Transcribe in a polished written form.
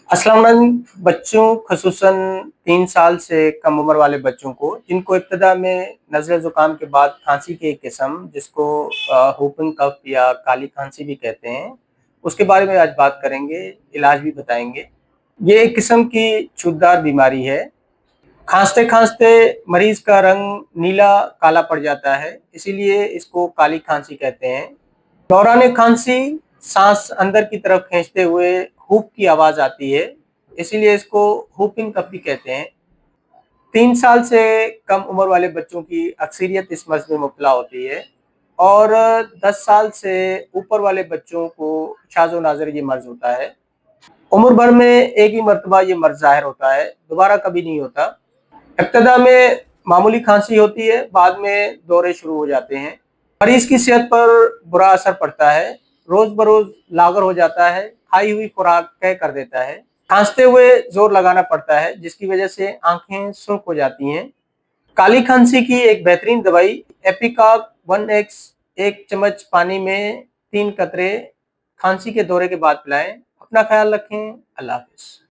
अस्सलाम वालेकुम बच्चों, ख़ुसूसन 3 साल से कम उम्र वाले बच्चों को जिनको इब्तिदा में नज़ले ज़ुकाम के बाद खांसी की एक किस्म जिसको व्होपिंग कफ या काली खांसी भी कहते हैं, उसके बारे में आज बात करेंगे, इलाज भी बताएँगे। ये एक किस्म की छूतदार बीमारी है। खाँसते-खाँसते मरीज़ का रंग नीला काला पड़ जाता है, इसीलिए इसको काली खांसी कहते हैं। दौरान खांसी सांस अंदर की तरफ खींचते हुए हूक की आवाज आती है, इसीलिए इसको हूपिंग कफ भी कहते हैं। 3 साल से कम उम्र वाले बच्चों की अक्सरियत इस मर्ज में मुब्तला होती है और 10 साल से ऊपर वाले बच्चों को शाज़ व नाज़िर ये मर्ज होता है। उम्र भर में एक ही मर्तबा ये मर्ज ज़ाहिर होता है, दोबारा कभी नहीं होता। इब्तिदा में मामूली खांसी होती है, बाद में दौरे शुरू हो जाते हैं। मरीज की सेहत पर बुरा असर पड़ता है, रोज बरोज लागर हो जाता है, खाई हुई खुराक तय कर देता है, खांसते हुए जोर लगाना पड़ता है जिसकी वजह से आंखें सुर्ख हो जाती हैं। काली खांसी की एक बेहतरीन दवाई एपिकॉक 1x 1 चम्मच पानी में 3 कतरे खांसी के दौरे के बाद पिलाएं। अपना ख्याल रखें। अल्लाह हाफिज।